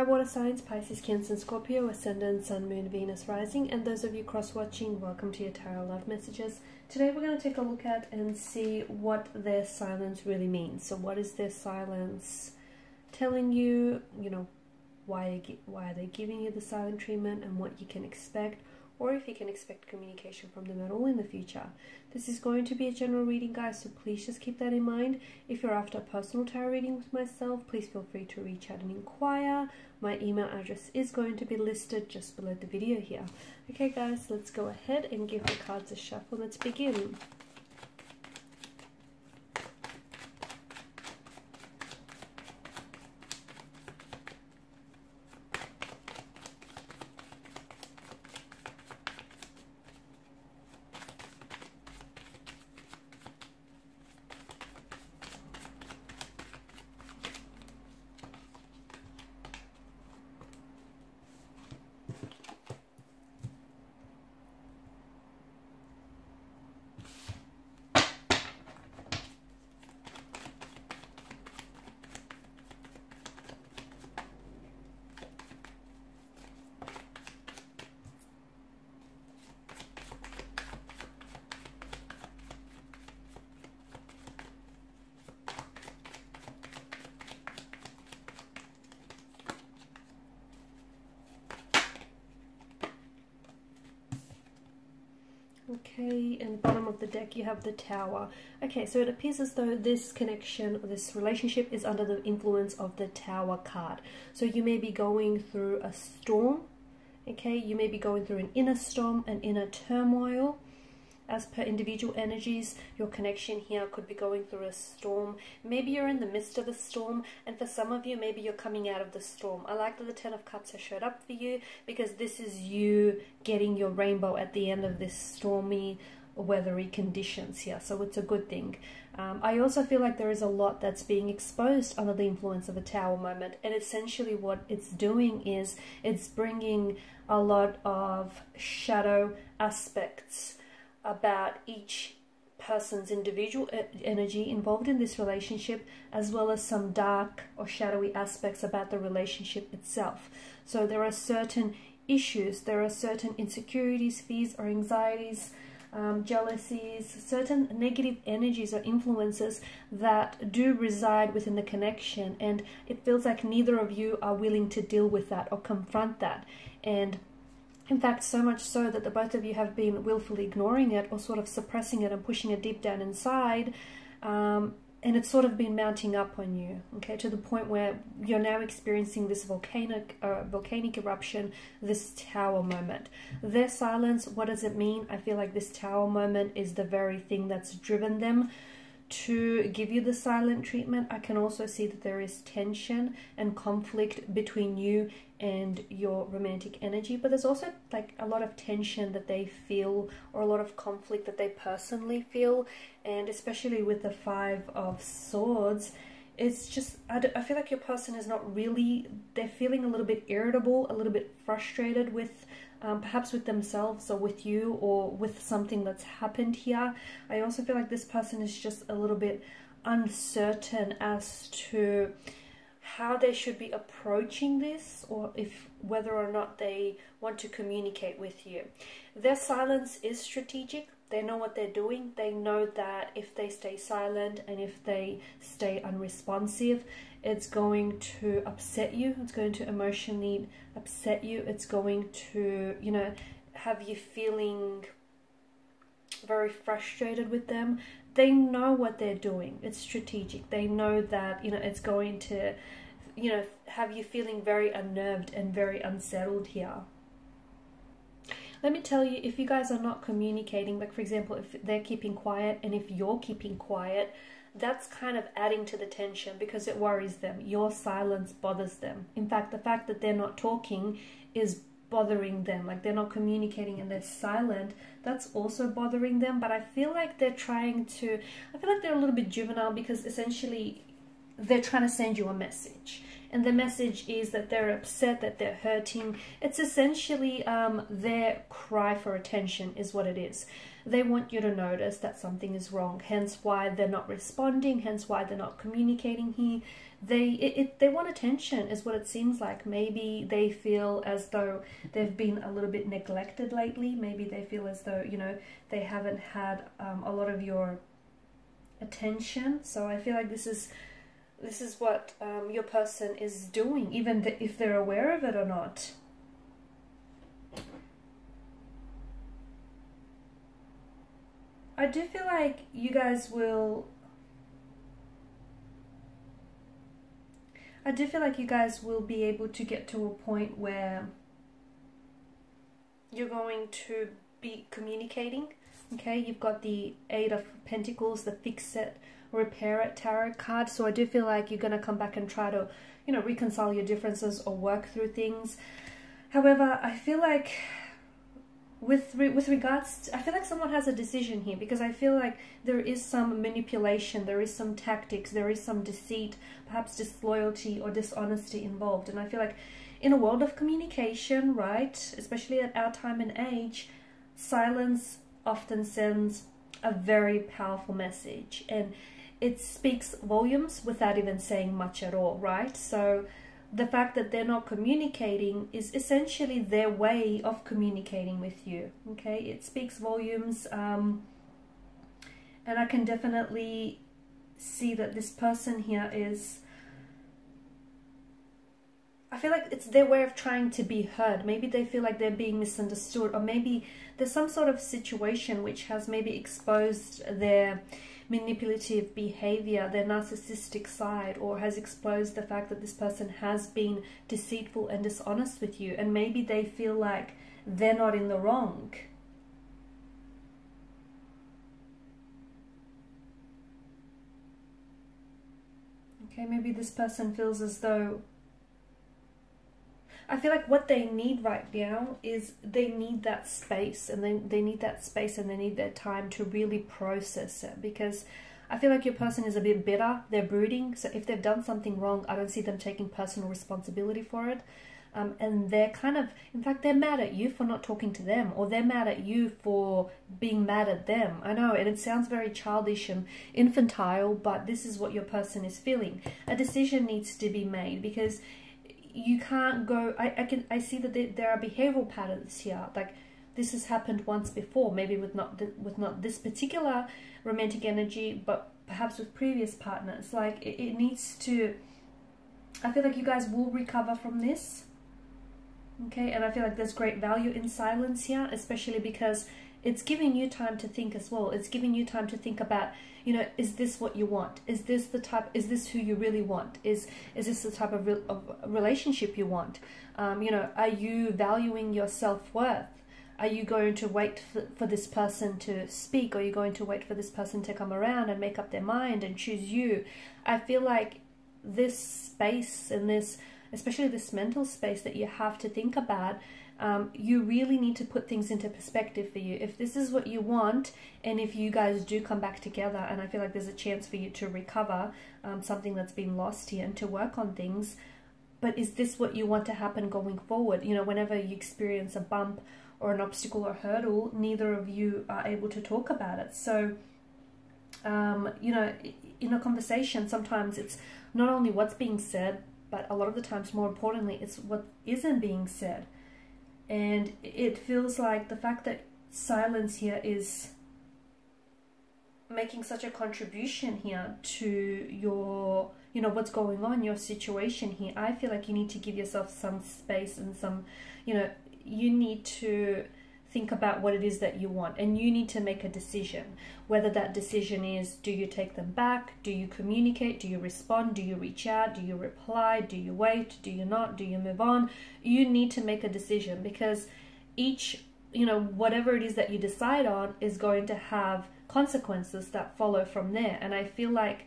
Hi water signs, Pisces, Cancer, and Scorpio, Ascendant, Sun, Moon, Venus, Rising, and those of you cross-watching, welcome to your Tarot Love Messages. Today we're going to take a look at and see what their silence really means. So what is their silence telling you, why are they giving you the silent treatment and what you can expect, or if you can expect communication from them at all in the future. This is going to be a general reading, guys, so please just keep that in mind. If you're after a personal tarot reading with myself, please feel free to reach out and inquire. My email address is going to be listed just below the video here. Okay, guys, let's go ahead and give the cards a shuffle. Let's begin. Okay, and bottom of the deck you have the Tower. Okay, so it appears as though this connection, this relationship is under the influence of the Tower card. So you may be going through a storm, okay? You may be going through an inner storm, an inner turmoil. As per individual energies, your connection here could be going through a storm. Maybe you're in the midst of a storm, and for some of you, maybe you're coming out of the storm. I like that the Ten of Cups has showed up for you, because this is you getting your rainbow at the end of this stormy, weathery conditions here. So it's a good thing. I also feel like there is a lot that's being exposed under the influence of a Tower moment, and essentially what it's doing is it's bringing a lot of shadow aspects about each person's individual energy involved in this relationship, as well as some dark or shadowy aspects about the relationship itself. So there are certain issues, there are certain insecurities, fears or anxieties, jealousies, certain negative energies or influences that do reside within the connection, and it feels like neither of you are willing to deal with that or confront that. And in fact, so much so that the both of you have been willfully ignoring it or sort of suppressing it and pushing it deep down inside, and it's sort of been mounting up on you, okay, to the point where you're now experiencing this volcanic eruption, this Tower moment. Their silence, what does it mean? I feel like this Tower moment is the very thing that's driven them to give you the silent treatment. I can also see that there is tension and conflict between you and your romantic energy, but there's also like a lot of tension that they feel, or a lot of conflict that they personally feel. And especially with the Five of Swords, it's just, I feel like your person is not really, they're feeling a little bit irritable, a little bit frustrated with perhaps with themselves or with you or with something that's happened here. I also feel like this person is just a little bit uncertain as to how they should be approaching this, or if whether or not they want to communicate with you. Their silence is strategic. They know what they're doing. They know that if they stay silent and if they stay unresponsive, it's going to upset you. It's going to emotionally upset you. It's going to, have you feeling very frustrated with them. They know what they're doing. It's strategic. They know that, it's going to, have you feeling very unnerved and very unsettled here. Let me tell you, if you guys are not communicating, like for example, if they're keeping quiet and if you're keeping quiet, that's kind of adding to the tension because it worries them. Your silence bothers them. In fact, the fact that they're not talking is bothering them. Like they're not communicating and they're silent, that's also bothering them. But I feel like they're trying to, I feel like they're a little bit juvenile, because essentially they're trying to send you a message. And the message is that they're upset, that they're hurting. It's essentially their cry for attention is what it is. They want you to notice that something is wrong, hence why they're not responding, hence why they're not communicating here. they want attention is what it seems like. Maybe they feel as though they've been a little bit neglected lately. Maybe they feel as though, you know, they haven't had a lot of your attention. So I feel like this is what your person is doing, even if they're aware of it or not. I do feel like you guys will... I do feel like you guys will be able to get to a point where you're going to be communicating. Okay, you've got the Eight of Pentacles, the Fix It, Repair It tarot card. So I do feel like you're going to come back and try to, you know, reconcile your differences or work through things. However, I feel like with regards to, I feel like someone has a decision here, because I feel like there is some manipulation, there is some tactics, there is some deceit, perhaps disloyalty or dishonesty involved. And I feel like in a world of communication, right, especially at our time and age, silence often sends a very powerful message, and it speaks volumes without even saying much at all, right? So the fact that they're not communicating is essentially their way of communicating with you, okay? It speaks volumes, and I can definitely see that this person here is... I feel like it's their way of trying to be heard. Maybe they feel like they're being misunderstood, or maybe there's some sort of situation which has maybe exposed their manipulative behavior, their narcissistic side, or has exposed the fact that this person has been deceitful and dishonest with you, and maybe they feel like they're not in the wrong. Okay, maybe this person feels as though... I feel like what they need right now is they need that space, and they need that space and they need their time to really process it, because I feel like your person is a bit bitter, they're brooding. So if they've done something wrong, I don't see them taking personal responsibility for it. And they're kind of, in fact, they're mad at you for not talking to them, or they're mad at you for being mad at them. I know, and it sounds very childish and infantile, but this is what your person is feeling. A decision needs to be made, because you can't go... I see that there are behavioral patterns here. Like, this has happened once before, maybe with not this particular romantic energy, but perhaps with previous partners. Like, it needs to... I feel like you guys will recover from this. Okay, and I feel like there's great value in silence here, especially because it's giving you time to think as well. It's giving you time to think about, you know, is this what you want? Is this the type? Is this who you really want? Is this the type of relationship you want? You know, are you valuing your self-worth? Are you going to wait for this person to speak? Or are you going to wait for this person to come around and make up their mind and choose you? I feel like this space and this, especially this mental space that you have to think about, you really need to put things into perspective for you. If this is what you want, and if you guys do come back together, and I feel like there's a chance for you to recover something that's been lost here and to work on things, but is this what you want to happen going forward? You know, whenever you experience a bump or an obstacle or hurdle, neither of you are able to talk about it. So, you know, in a conversation, sometimes it's not only what's being said, but a lot of the times, more importantly, it's what isn't being said. And it feels like the fact that silence here is making such a contribution here to your, you know, what's going on, your situation here. I feel like you need to give yourself some space and some, you know, you need to think about what it is that you want, and you need to make a decision. Whether that decision is, do you take them back? Do you communicate? Do you respond? Do you reach out? Do you reply? Do you wait? Do you not? Do you move on? You need to make a decision, because each, you know, whatever it is that you decide on is going to have consequences that follow from there. And I feel like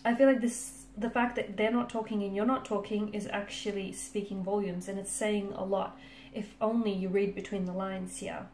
this, the fact that they're not talking and you're not talking, is actually speaking volumes, and it's saying a lot. If only you read between the lines here.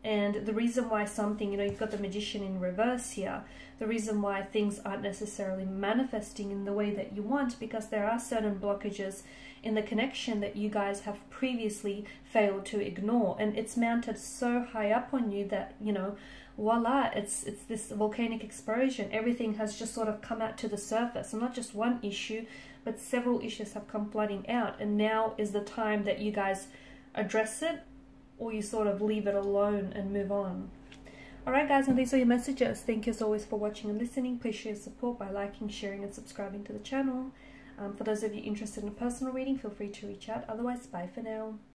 And the reason why something, you know, you've got the Magician in reverse here, the reason why things aren't necessarily manifesting in the way that you want, because there are certain blockages in the connection that you guys have previously failed to ignore. And it's mounted so high up on you that, you know, voila, it's this volcanic explosion. Everything has just sort of come out to the surface. And not just one issue, but several issues have come flooding out. And now is the time that you guys address it, or you sort of leave it alone and move on. Alright guys, and these are your messages. Thank you as always for watching and listening. Please show your support by liking, sharing and subscribing to the channel. For those of you interested in a personal reading, feel free to reach out. Otherwise, bye for now.